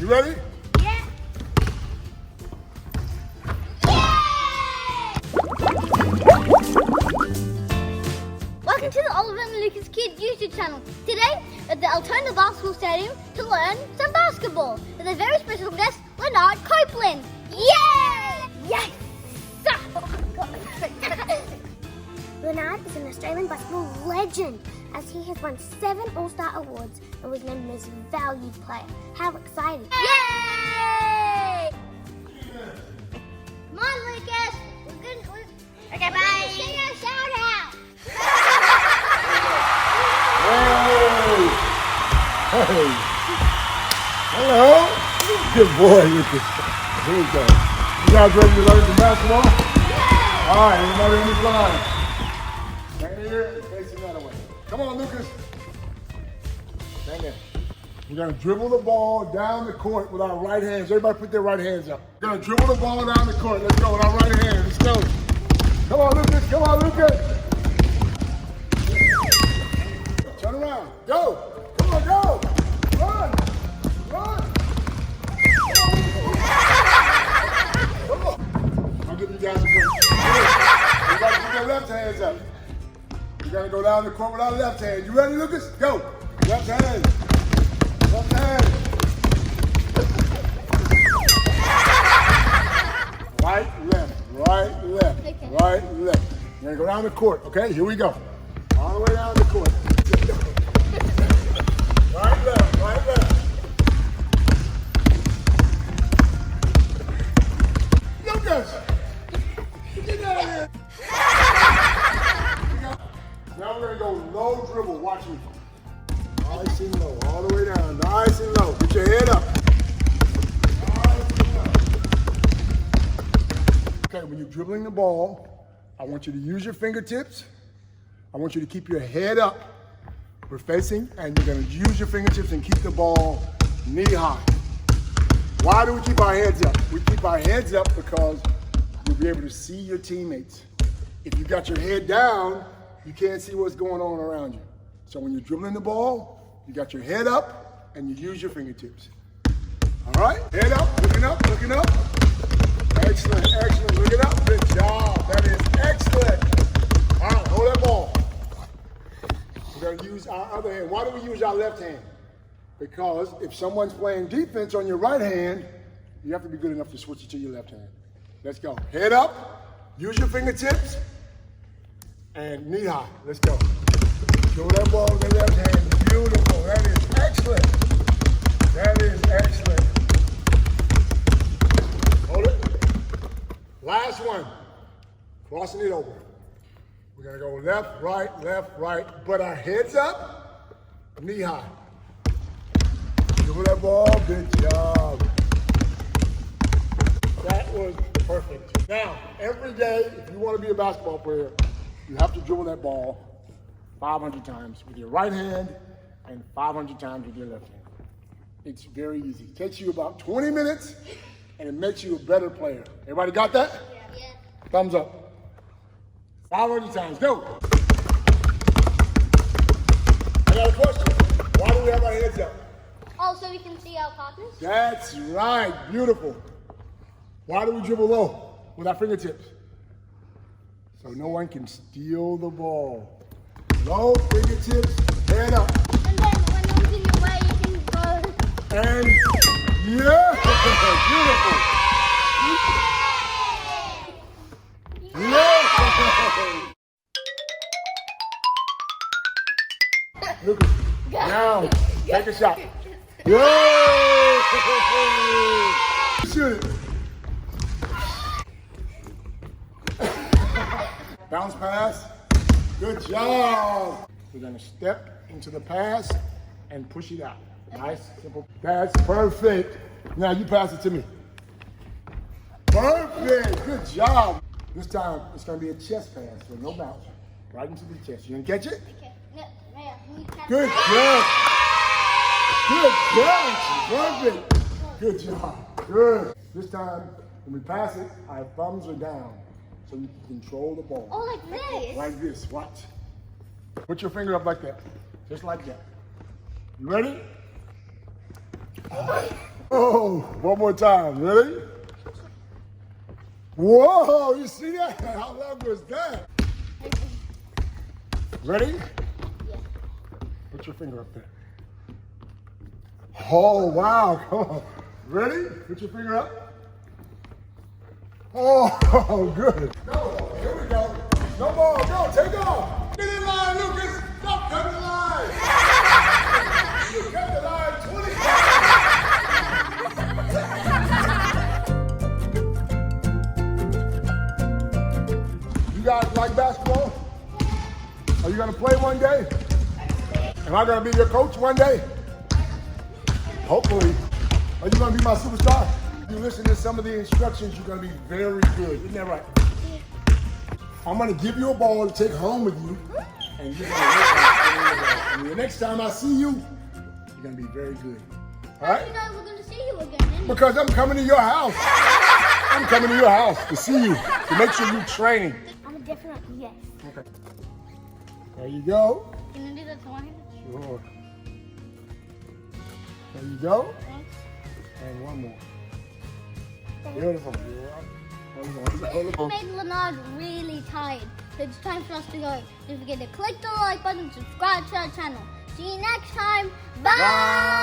You ready? Yeah. Welcome to the Oliver and Lucas Kid YouTube channel. Today at the Alternative Basketball Stadium to learn some basketball with a very special guest, Lanard Copeland. Yay! Yes! Lanard is an Australian basketball legend, as he has won 7 All-Star awards and was named Most Valued Player. How exciting! Yay! Come on, Lucas. We're good. Okay, bye. Sing a shout out. Hey! Hello! Good boy, Lucas. Here we go. You guys ready to learn some basketball? Yeah! All right, everybody on this line. Stand here and facing that away. Come on, Lucas. Stand there. We're going to dribble the ball down the court with our right hands. Everybody put their right hands up. We're going to dribble the ball down the court. Let's go with our right hand. Let's go. Come on, Lucas. Come on, Lucas. Turn around. Go. Come on, go. Run. Run. Come on. I'll give you guys a break. You got to put your left hands up. You got to go down the court with our left hand. You ready, Lucas? Go. Left hand. Left hand. Right, left. Right, left. Okay. Right, left. You're going to go down the court, okay? Here we go. All the way down the court. Right, left. Right, left. Lucas! Get out of here! Now we're going to go low dribble. Watch me. Nice and low. All the way down. Nice and low. Get your head up. Nice and low. Okay, when you're dribbling the ball, I want you to use your fingertips. I want you to keep your head up. We're facing, and you're going to use your fingertips and keep the ball knee high. Why do we keep our heads up? We keep our heads up because you'll be able to see your teammates. If you got your head down, you can't see what's going on around you. So when you're dribbling the ball, you got your head up and you use your fingertips. All right, head up, looking up, looking up. Excellent, excellent, looking up. Good job, that is excellent. All right, hold that ball. We're gonna use our other hand. Why do we use our left hand? Because if someone's playing defense on your right hand, you have to be good enough to switch it to your left hand. Let's go. Head up, use your fingertips, and knee high. Let's go. Throw that ball with the left hand. Beautiful. That is excellent. That is excellent. Hold it. Last one. Crossing it over. We're going to go left, right, but our heads up, knee high. Dribble that ball. Good job. That was perfect. Now, every day, if you want to be a basketball player, you have to dribble that ball 500 times with your right hand and 500 times with your left hand. It's very easy. It takes you about 20 minutes and it makes you a better player. Everybody got that? Yeah. Thumbs up. 500 times. Go. I got a question. Why do we have our heads up? Oh, so we can see our partners? That's right. Beautiful. Why do we dribble low with our fingertips? So no one can steal the ball. Low fingertips, head up. And then when one's in your way, you can go. And yeah, beautiful. Yeah. Lucas, now take a shot. Yeah. Shoot it. Bounce pass. Good job. We're going to step into the pass and push it out. Nice, simple. That's perfect. Now you pass it to me. Perfect. Good job. This time it's going to be a chest pass, so no bounce. Right into the chest. You going to catch it? Okay. No, you can't. Good job. Good job. Perfect. Good job. Good. This time when we pass it, our thumbs are down. So you can control the ball. Oh, like this? Like this, watch. Put your finger up like that. Just like that. You ready? Oh, one more time. Ready? Whoa, you see that? How long was that? Ready? Yeah. Put your finger up there. Oh, wow. Come on. Ready? Put your finger up. Oh, good. Go. Here we go. No ball. Go. Take off. Get in line, Lucas. Stop cutting the line. You cut the line 20 times. You guys like basketball? Are you going to play one day? Am I going to be your coach one day? Hopefully. Are you going to be my superstar? If you listen to some of the instructions, you're going to be very good. Isn't that right? I'm going to give you a ball to take home with you, and you're going to work on it. And the next time I see you, you're going to be very good. All right? You know we're going to see you again. Because I'm coming to your house. I'm coming to your house to see you, to make sure you're training. I'm a definite yes. Okay. There you go. Can you do that to one hand? Sure. There you go. Thanks. And one more. Beautiful. Beautiful. Made Lanard really tired, so it's time for us to go. Don't forget to click the like button, subscribe to our channel. See you next time. Bye!